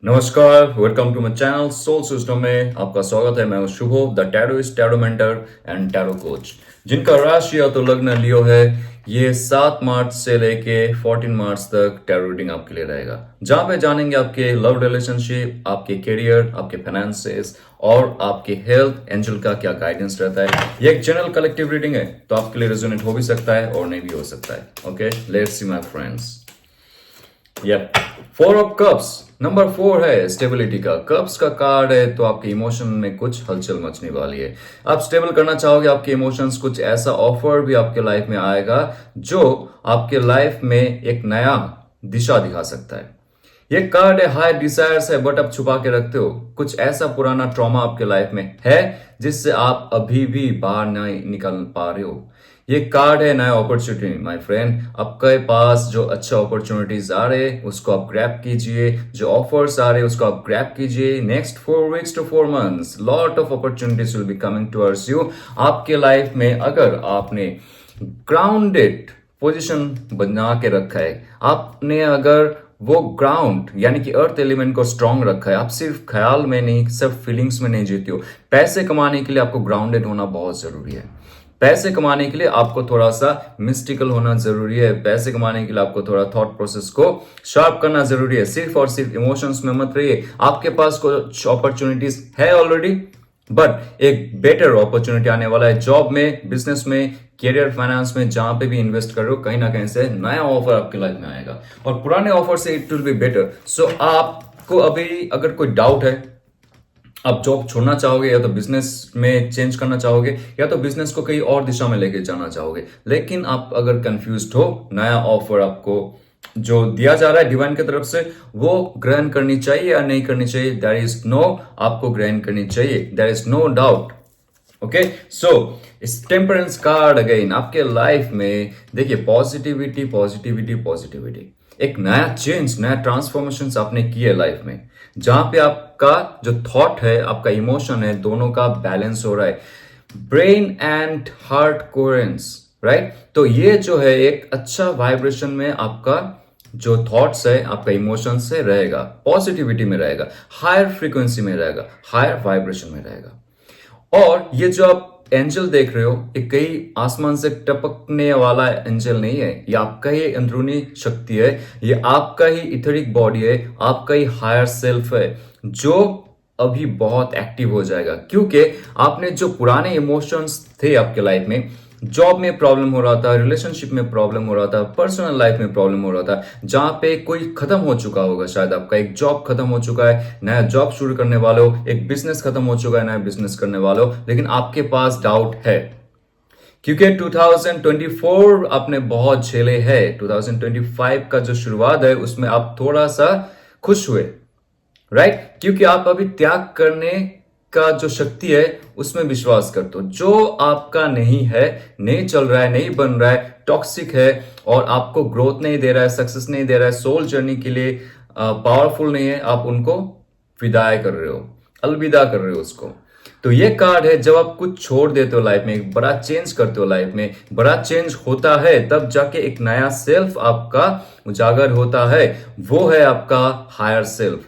नमस्कार, welcome to my channel soul system में आपका स्वागत है। मैं हूं Shubho, the tarotist, tarot mentor and tarot coach, जिनका राशि या तो लग्न लियो है। ये 7 मार्च से लेके 14 मार्च तक टैरो रीडिंग आपके लिए रहेगा, जहां पे जानेंगे आपके लव रिलेशनशिप, आपके करियर, आपके फाइनेंसेस और आपके हेल्थ। एंजल का क्या गाइडेंस रहता है। ये एक जनरल कलेक्टिव रीडिंग है, तो आपके लिए रेजोनेट हो भी सकता है और नहीं भी हो सकता है। Okay, let's see my friends. Yup, 4 of cups number 4 है स्टेबिलिटी का। कप्स का कार्ड है, तो आपके इमोशन में कुछ हलचल मचने वाली है। आप स्टेबल करना चाहोगे आपके इमोशंस। कुछ ऐसा ऑफर भी आपके लाइफ में आएगा जो आपके लाइफ में एक नया दिशा दिखा सकता है। ये कार्ड है हाई डिजायर्स है, बट आप छुपा के रखते हो। कुछ ऐसा पुराना ट्रॉमा आपके लाइफ में है जिससे आप अभी भी बाहर नहीं निकल पा रहे हो। ये कार्ड है नया अपॉर्चुनिटी माय फ्रेंड। आपके पास जो अच्छे अपॉर्चुनिटीज आ रहे हैं उसको आप ग्रैब कीजिए। जो ऑफर्स आ रहे हैं उसको आप ग्रैब कीजिए। Next 4 weeks to 4 months lot of opportunities will be coming towards you. आपके लाइफ में अगर आपने ग्राउंडेड पोजीशन बना के रखा है, आपने अगर वो ग्राउंड यानी कि अर्थ एलिमेंट को स्ट्रांग रखा है, आप सिर्फ ख्याल में नहीं, सिर्फ फीलिंग्स में नहीं जीते हो। पैसे कमाने के लिए आपको ग्राउंडेड होना बहुत जरूरी है। पैसे कमाने के लिए आपको थोड़ा सा मिस्टिकल होना जरूरी है। पैसे कमाने के लिए आपको थोड़ा थॉट प्रोसेस को शार्प करना जरूरी है। सिर्फ और सिर्फ इमोशंस में मत रहिए। आपके पास कुछ अपॉर्चुनिटीज है ऑलरेडी, बट एक बेटर अपॉर्चुनिटी आने वाला है। जॉब में, बिजनेस में, कैरियर, फाइनेंस में, जहां पे भी इन्वेस्ट कर रहे हो, कहीं ना कहीं से नया ऑफर आपके लाइफ में आएगा और पुराने ऑफर से इट विल बी बेटर। सो आपको अभी अगर कोई डाउट है, आप जॉब छोड़ना चाहोगे या तो बिजनेस में चेंज करना चाहोगे या तो बिजनेस को कहीं और दिशा में लेके जाना चाहोगे, लेकिन आप अगर कंफ्यूज्ड हो, नया ऑफर आपको जो दिया जा रहा है डिवाइन की तरफ से, वो ग्रहण करनी चाहिए या नहीं करनी चाहिए, देयर इज नो, आपको ग्रहण करनी चाहिए, there is no doubt. Okay, so इस टेम्परेंस कार्ड अगेन आपके लाइफ में देखिए, पॉजिटिविटी पॉजिटिविटी पॉजिटिविटी। एक नया चेंज, नया ट्रांसफॉर्मेशन आपने किए लाइफ में, जहां पे आपका जो थॉट है, आपका इमोशन है, दोनों का बैलेंस हो रहा है। Brain and heart coherence, right. तो ये जो है एक अच्छा वाइब्रेशन में आपका जो थॉट्स है, आपका इमोशन से रहेगा, पॉजिटिविटी में रहेगा, हायर फ्रीक्वेंसी में रहेगा, हायर वाइब्रेशन में रहेगा। और ये जो आप एंजल देख रहे हो, ये कहीं आसमान से टपकने वाला एंजल नहीं है। ये आपका ही अंदरूनी शक्ति है, ये आपका ही इथरिक बॉडी है, आपका ही हायर सेल्फ है, जो अभी बहुत एक्टिव हो जाएगा। क्योंकि आपने जो पुराने इमोशंस थे आपके लाइफ में, जॉब में प्रॉब्लम हो रहा था, रिलेशनशिप में प्रॉब्लम हो रहा था, पर्सनल लाइफ में प्रॉब्लम हो रहा था, जहां पे कोई खत्म हो चुका होगा, शायद आपका एक जॉब खत्म हो चुका है, नया जॉब शुरू करने वाले हो, एक बिजनेस खत्म हो चुका है, नया बिजनेस करने वाले हो, लेकिन आपके पास डाउट है क्योंकि 2024 आपने बहुत झेले है। 2025 का जो शुरुआत है उसमें आप थोड़ा सा खुश हुए, राइट, क्योंकि आप अभी त्याग करने का जो शक्ति है उसमें विश्वास करते हो। जो आपका नहीं है, नहीं चल रहा है, नहीं बन रहा है, टॉक्सिक है और आपको ग्रोथ नहीं दे रहा है, सक्सेस नहीं दे रहा है, सोल जर्नी के लिए पावरफुल नहीं है, आप उनको विदाई कर रहे हो, अलविदा कर रहे हो उसको। तो ये कार्ड है, जब आप कुछ छोड़ देते हो लाइफ में, एक बड़ा चेंज करते हो लाइफ में, बड़ा चेंज होता है, तब जाके एक नया सेल्फ आपका उजागर होता है। वो है आपका हायर सेल्फ।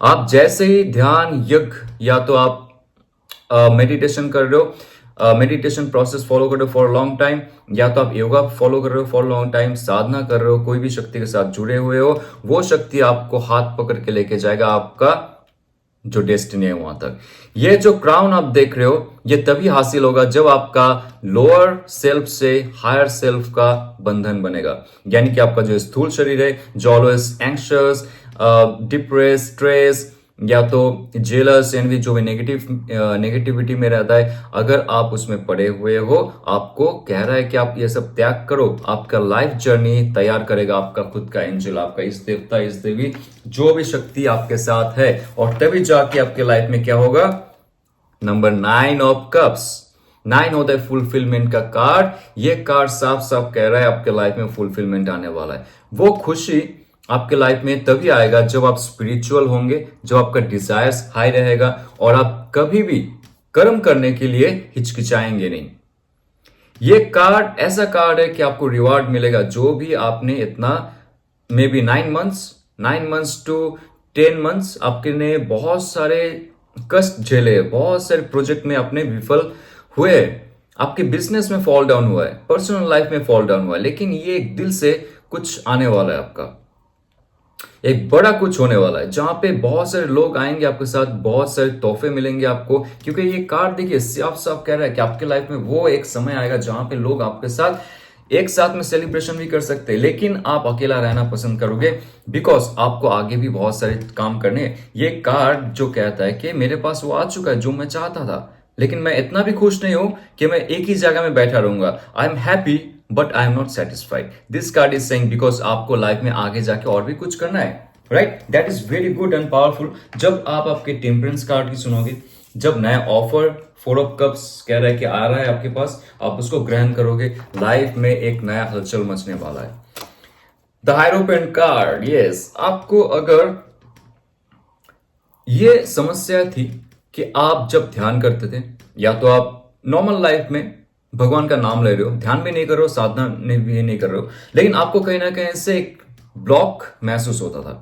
आप जैसे ही ध्यान, यज्ञ, या तो आप मेडिटेशन कर रहे हो, मेडिटेशन प्रोसेस फॉलो कर रहे हो फॉर लॉन्ग टाइम, या तो आप योगा फॉलो कर रहे हो फॉर लॉन्ग टाइम, साधना कर रहे हो, कोई भी शक्ति के साथ जुड़े हुए हो, वो शक्ति आपको हाथ पकड़ के लेके जाएगा आपका जो डेस्टिनी है वहां तक। ये जो क्राउन आप देख रहे हो, ये तभी हासिल होगा जब आपका लोअर सेल्फ से हायर सेल्फ का बंधन बनेगा। यानी कि आपका जो स्थूल शरीर है, जो ऑलवेज एंक्शियस, डिप्रेस, स्ट्रेस, या तो जेलस, एनवी, जो भी नेगेटिविटी में रहता है, अगर आप उसमें पड़े हुए हो, आपको कह रहा है कि आप ये सब त्याग करो। आपका लाइफ जर्नी तैयार करेगा आपका खुद का एंजल, आपका इस देवता, इस देवी, जो भी शक्ति आपके साथ है, और तभी जाके आपके लाइफ में क्या होगा। नंबर 9 ऑफ कप्स, 9 होता है फुलफिलमेंट का कार्ड। ये कार्ड साफ साफ कह रहा है आपके लाइफ में फुलफिलमेंट आने वाला है। वो खुशी आपके लाइफ में तभी आएगा जब आप स्पिरिचुअल होंगे, जब आपका डिजायर्स हाई रहेगा और आप कभी भी कर्म करने के लिए हिचकिचाएंगे नहीं। ये कार्ड ऐसा कार्ड है कि आपको रिवार्ड मिलेगा, जो भी आपने इतना, maybe 9 months to 10 months आपके ने बहुत सारे कष्ट झेले, बहुत सारे प्रोजेक्ट में अपने विफल हुए, आपके बिजनेस में फॉल डाउन हुआ है, पर्सनल लाइफ में फॉल डाउन हुआ है, लेकिन ये एक दिल से कुछ आने वाला है आपका, एक बड़ा कुछ होने वाला है जहां पे बहुत सारे लोग आएंगे आपके साथ, बहुत सारे तोहफे मिलेंगे आपको, क्योंकि ये कार्ड देखिए साफ साफ कह रहा है कि आपके लाइफ में वो एक समय आएगा जहां पे लोग आपके साथ एक साथ में सेलिब्रेशन भी कर सकते हैं, लेकिन आप अकेला रहना पसंद करोगे बिकॉज आपको आगे भी बहुत सारे काम करने हैं। ये कार्ड जो कहता है कि मेरे पास वो आ चुका है जो मैं चाहता था, लेकिन मैं इतना भी खुश नहीं हूं कि मैं एक ही जगह में बैठा रहूंगा। I am happy but I am not satisfied. This card is saying because आपको लाइफ में आगे जाके और भी कुछ करना है, right? That is very good and powerful. जब आप आपके टेम्परेंस कार्ड की सुनोगे, जब नया ऑफर 4 ऑफ कप्स कह रहा है कि आ रहा है आपके पास, आप उसको ग्रहण करोगे, लाइफ में एक नया हलचल मचने वाला है। द हायरोपेंट कार्ड, यस, आपको अगर ये समस्या थी कि आप जब ध्यान करते थे या तो आप नॉर्मल लाइफ में भगवान का नाम ले रहे हो, ध्यान भी नहीं कर रहे हो, साधना भी नहीं कर रहे हो, लेकिन आपको कहीं ना कहीं से एक ब्लॉक महसूस होता था,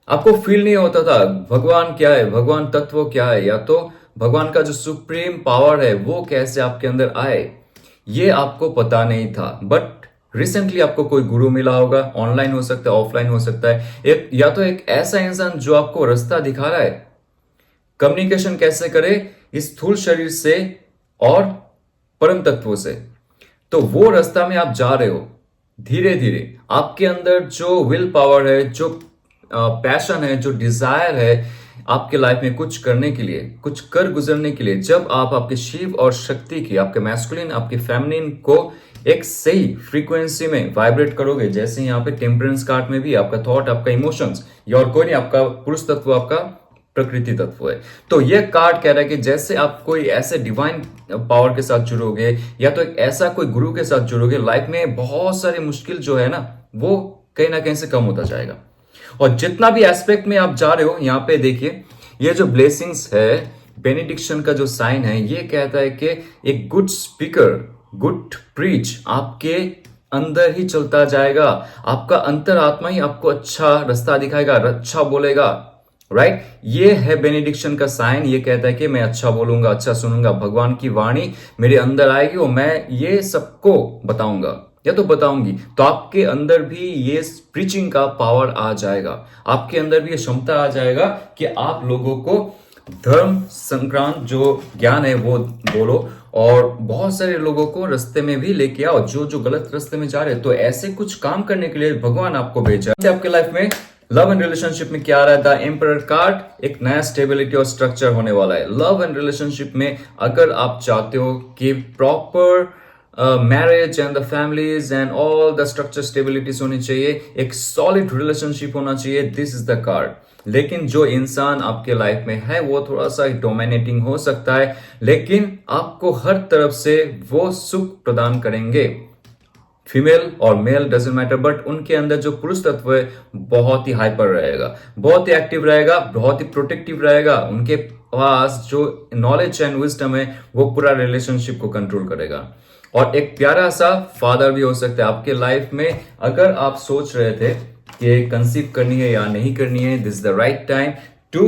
आपको फील नहीं होता था भगवान क्या है, भगवान तत्व क्या है, या तो भगवान का जो सुप्रीम पावर है वो कैसे आपके अंदर आए, ये आपको पता नहीं था। बट रिसेंटली आपको कोई गुरु मिला होगा, ऑनलाइन हो सकता है, ऑफलाइन हो सकता है, एक या तो एक ऐसा इंसान जो आपको रास्ता दिखा रहा है, कम्युनिकेशन कैसे करे इस स्थूल शरीर से और परम तत्वों से। तो वो रास्ता में आप जा रहे हो, धीरे धीरे आपके अंदर जो विल पावर है, जो पैशन है, जो डिजायर है आपके लाइफ में कुछ करने के लिए, कुछ कर गुजरने के लिए, जब आप आपके शिव और शक्ति की, आपके मैस्कुलिन, आपके फेमिनिन को एक सही फ्रीक्वेंसी में वाइब्रेट करोगे, जैसे यहाँ पे टेम्परेंस कार्ड में भी आपका थॉट, आपका इमोशंस, या और कोई नहीं, आपका पुरुष तत्व आपका प्रकृति तत्व है। तो यह कार्ड कह रहा है कि जैसे आप कोई ऐसे डिवाइन पावर के साथ जुड़ोगे या तो एक ऐसा कोई गुरु के साथ जुड़ोगे, लाइफ में बहुत सारे मुश्किल जो है ना वो कहीं ना कहीं से कम होता जाएगा। और जितना भी एस्पेक्ट में आप जा रहे हो, यहाँ पे देखिए ये जो ब्लेसिंग्स है, बेनिडिक्शन का जो साइन है, ये कहता है कि एक गुड स्पीकर, गुड प्रीच आपके अंदर ही चलता जाएगा, आपका अंतरात्मा ही आपको अच्छा रास्ता दिखाएगा, अच्छा बोलेगा, राइट? ये है बेनिडिक्शन का साइन। ये कहता है कि मैं अच्छा बोलूंगा, अच्छा सुनूंगा, भगवान की वाणी मेरे अंदर आएगी और मैं ये सबको बताऊंगा या तो बताऊंगी, तो आपके अंदर भी ये प्रीचिंग का पावर आ जाएगा, आपके अंदर भी ये क्षमता आ जाएगा कि आप लोगों को धर्म संक्रांत जो ज्ञान है वो बोलो और बहुत सारे लोगों को रास्ते में भी लेके आओ जो जो गलत रास्ते में जा रहे हैं। तो ऐसे कुछ काम करने के लिए भगवान आपको भेजा। आपके लाइफ में लव एंड रिलेशनशिप में क्या आ रहा है? द एम्परर कार्ड, एक नया स्टेबिलिटी और स्ट्रक्चर होने वाला है। लव एंड रिलेशनशिप में अगर आप चाहते हो कि proper marriage and the families and all the structure stabilities होनी चाहिए, एक सॉलिड रिलेशनशिप होना चाहिए, दिस इज द कार्ड। लेकिन जो इंसान आपके लाइफ में है वो थोड़ा सा डोमिनेटिंग हो सकता है, लेकिन आपको हर तरफ से वो सुख प्रदान करेंगे। फीमेल और मेल डजेंट मैटर, बट उनके अंदर जो पुरुष तत्व है बहुत ही हाइपर रहेगा, बहुत ही एक्टिव रहेगा, बहुत ही प्रोटेक्टिव रहेगा। उनके पास जो नॉलेज एंड विजडम है वो पूरा रिलेशनशिप को कंट्रोल करेगा। और एक प्यारा सा फादर भी हो सकता है आपके लाइफ में। अगर आप सोच रहे थे कि कंसीव करनी है या नहीं करनी है, this is the right time to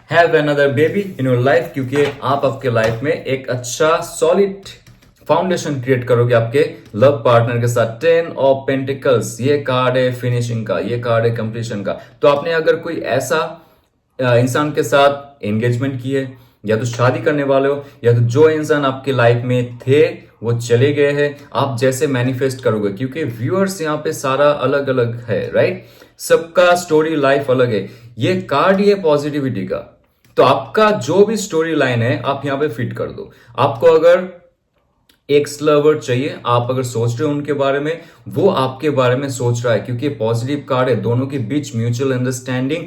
have another baby in your life, क्योंकि आप आपके लाइफ में एक अच्छा सॉलिड फाउंडेशन क्रिएट करोगे आपके लव पार्टनर के साथ। 10 ऑफ पेंटिकल्स, ये कार्ड है फिनिशिंग का, ये कार्ड है कंप्लीशन का। तो आपने अगर कोई ऐसा इंसान के साथ एंगेजमेंट की है, या तो शादी करने वाले हो, या तो जो इंसान आपके लाइफ में थे वो चले गए हैं, आप जैसे मैनिफेस्ट करोगे, क्योंकि व्यूअर्स यहाँ पे सारा अलग अलग है, राइट? सबका स्टोरी लाइफ अलग है। ये कार्ड ही है पॉजिटिविटी का। तो आपका जो भी स्टोरी लाइन है आप यहाँ पे फिट कर दो। आपको अगर एक्स लवर चाहिए, आप अगर सोच रहे हो उनके बारे में, वो आपके बारे में सोच रहा है, क्योंकि पॉजिटिव कार्ड है। दोनों के बीच म्यूचुअल अंडरस्टैंडिंग,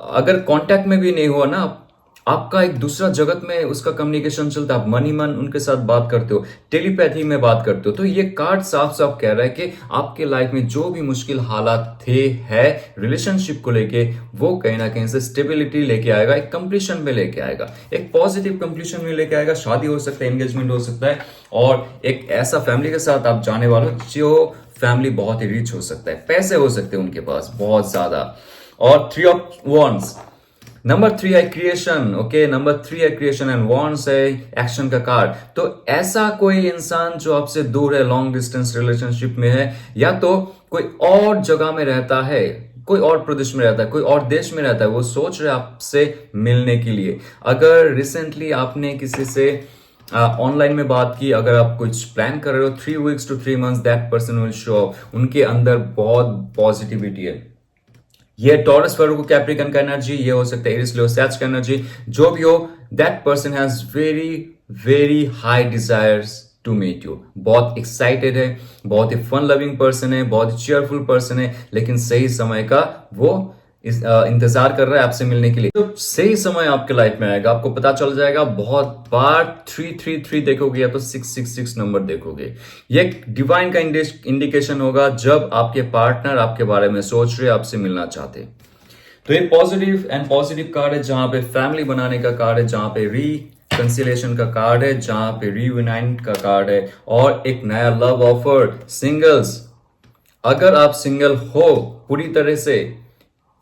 अगर कांटेक्ट में भी नहीं हुआ ना, आपका एक दूसरा जगत में उसका कम्युनिकेशन चलता है, आप मन ही मन उनके साथ बात करते हो, टेलीपैथी में बात करते हो। तो ये कार्ड साफ साफ कह रहा है कि आपके लाइफ में जो भी मुश्किल हालात थे है रिलेशनशिप को लेके, वो कहीं ना कहीं से स्टेबिलिटी लेके आएगा, एक कंप्लीशन में लेके आएगा, एक पॉजिटिव कंप्लीशन में लेके आएगा। शादी हो सकता है, एंगेजमेंट हो सकता है, और एक ऐसा फैमिली के साथ आप जाने वाले हो जो फैमिली बहुत ही रिच हो सकता है, पैसे हो सकते हैं उनके पास बहुत ज्यादा, और थ्री ऑफ वॉन्ड्स, नंबर 3 है क्रिएशन। ओके, नंबर 3 है क्रिएशन एंड वॉन्ट्स है एक्शन का कार्ड। तो ऐसा कोई इंसान जो आपसे दूर है, लॉन्ग डिस्टेंस रिलेशनशिप में है, या तो कोई और जगह में रहता है, कोई और प्रदेश में रहता है, कोई और देश में रहता है, वो सोच रहे आपसे मिलने के लिए। अगर रिसेंटली आपने किसी से ऑनलाइन में बात की, अगर आप कुछ प्लान कर रहे हो 3 weeks to 3 months, that person will show up. उनके अंदर बहुत पॉजिटिविटी है। ये टॉरस वर्गो कैप्रिकन का एनर्जी, ये हो सकता है एरिस लियो सैच का एनर्जी, जो भी हो, that person has very very high desires to meet you. बहुत एक्साइटेड है, बहुत ही फन लविंग पर्सन है, बहुत ही चेयरफुल पर्सन है, लेकिन सही समय का वो इंतजार कर रहा है आपसे मिलने के लिए। तो सही समय आपके लाइफ में आएगा, आपको पता चल जाएगा। बहुत बार 333 देखोगे या तो 666 नंबर देखोगे, ये एक डिवाइन का इंडिकेशन होगा जब आपके पार्टनर आपके बारे में सोच रहे, आपसे मिलना चाहते। तो ये पॉजिटिव एंड पॉजिटिव कार्ड है, जहां पे फैमिली बनाने का कार्ड है, जहां पे रिकंसिलेशन का कार्ड है, जहां पे रियूनाइट का कार्ड है, और एक नया लव ऑफर। सिंगल्स, अगर आप सिंगल हो, पूरी तरह से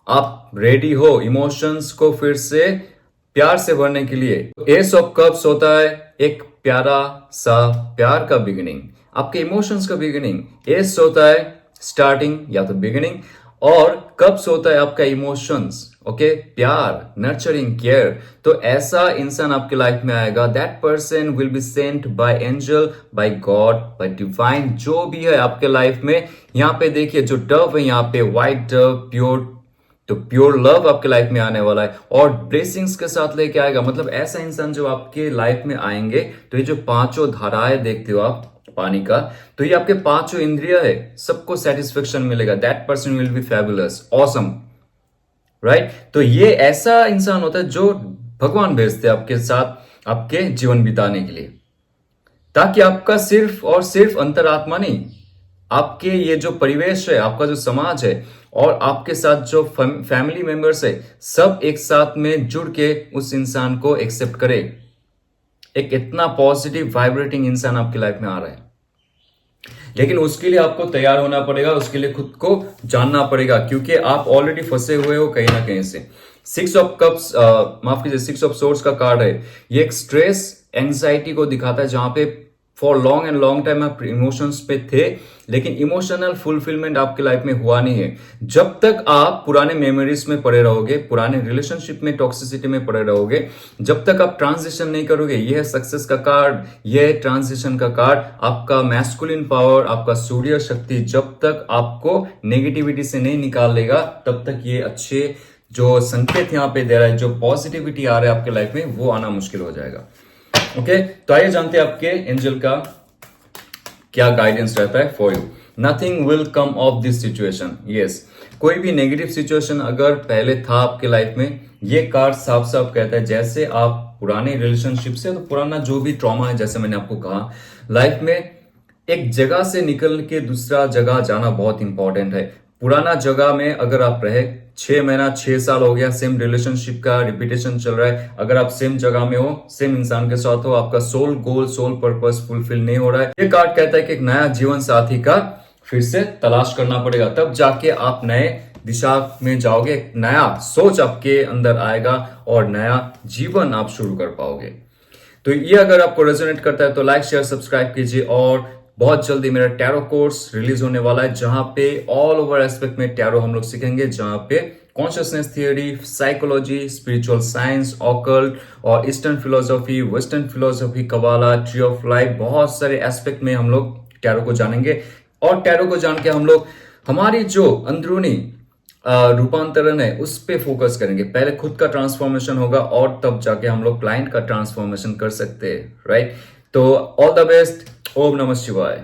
आप रेडी हो इमोशंस को फिर से प्यार से भरने के लिए, एस ऑफ कप्स होता है एक प्यारा सा प्यार का बिगिनिंग, आपके इमोशंस का बिगिनिंग। एस होता है स्टार्टिंग या तो बिगिनिंग, और कप्स होता है आपका इमोशंस। ओके, प्यार, नर्चरिंग, केयर। तो ऐसा इंसान आपके लाइफ में आएगा। That person will be sent by angel, by God, by divine, जो भी है आपके लाइफ में। यहाँ पे देखिए जो डव है, यहाँ पे व्हाइट डव, प्योर, तो प्योर लव आपके लाइफ में आने वाला है और ब्लेसिंग्स के साथ लेके आएगा। मतलब ऐसा इंसान जो आपके लाइफ में आएंगे, तो ये जो पांचों धाराएं देखते हो आप पानी का, तो ये आपके पांचों इंद्रिय है, सबको सेटिस्फेक्शन मिलेगा। That person will B fabulous, awesome, right. तो ये ऐसा इंसान होता है जो भगवान भेजते हैं आपके साथ आपके जीवन बिताने के लिए, ताकि आपका सिर्फ और सिर्फ अंतरात्मा नहीं, आपके ये जो परिवेश है, आपका जो समाज है, और आपके साथ जो फैमिली मेंबर्स है, सब एक साथ में जुड़ के उस इंसान को एक्सेप्ट करे। एक इतना पॉजिटिव वाइब्रेटिंग इंसान आपकी लाइफ में आ रहा है, लेकिन उसके लिए आपको तैयार होना पड़ेगा, उसके लिए खुद को जानना पड़ेगा, क्योंकि आप ऑलरेडी फंसे हुए हो कहीं ना कहीं से। 6 ऑफ कप्स, माफ कीजिए, 6 ऑफ सोर्ड्स का कार्ड है। ये एक स्ट्रेस, एंजाइटी को दिखाता है, जहां पे फॉर लॉन्ग टाइम आप इमोशंस पे थे, लेकिन इमोशनल फुलफिलमेंट आपके लाइफ में हुआ नहीं है। जब तक आप पुराने मेमोरीज में पड़े रहोगे, पुराने रिलेशनशिप में, टॉक्सिसिटी में पड़े रहोगे, जब तक आप ट्रांजिशन नहीं करोगे। ये है सक्सेस का कार्ड, ये है ट्रांजिशन का कार्ड, आपका मैस्कुलिन पावर, आपका सूर्य शक्ति जब तक आपको नेगेटिविटी से नहीं निकाल लेगा, तब तक ये अच्छे जो संकेत यहाँ पे दे रहा है, जो पॉजिटिविटी आ रहा है आपके लाइफ में, वो आना मुश्किल हो जाएगा। ओके, तो आइए जानते हैं आपके एंजल का क्या गाइडेंस रहता है for you. Nothing will come of this situation. Yes, कोई भी नेगेटिव सिचुएशन अगर पहले था आपके लाइफ में, ये कार्ड साफ साफ कहता है, जैसे आप पुराने रिलेशनशिप से, तो पुराना जो भी ट्रॉमा है, जैसे मैंने आपको कहा, लाइफ में एक जगह से निकल के दूसरा जगह जाना बहुत इंपॉर्टेंट है। पुराना जगह में अगर आप रहे, 6 महीना 6 साल हो गया, सेम रिलेशनशिप का रिपीटेशन चल रहा है, अगर आप सेम जगह में हो, सेम इंसान के साथ हो, आपका सोल गोल, सोल पर्पस फुलफिल नहीं हो रहा है, ये कार्ड कहता है कि एक नया जीवन साथी का फिर से तलाश करना पड़ेगा, तब जाके आप नए दिशा में जाओगे, नया सोच आपके अंदर आएगा और नया जीवन आप शुरू कर पाओगे। तो ये अगर आपको रेजोनेट करता है तो लाइक, शेयर, सब्सक्राइब कीजिए। और बहुत जल्दी मेरा टैरो कोर्स रिलीज होने वाला है, जहां पे ऑल ओवर एस्पेक्ट में टैरो हम लोग सीखेंगे, जहां पे consciousness theory, psychology, spiritual science, occult और eastern philosophy, western philosophy, Kabbalah, tree of life, बहुत सारे एस्पेक्ट में हम लोग टैरो को जानेंगे। और टैरो को जान के हम लोग हमारी जो अंदरूनी रूपांतरण है उस पे फोकस करेंगे। पहले खुद का ट्रांसफॉर्मेशन होगा और तब जाके हम लोग क्लाइंट का ट्रांसफॉर्मेशन कर सकते हैं, राइट। तो ऑल द बेस्ट। ओम नमः शिवाय।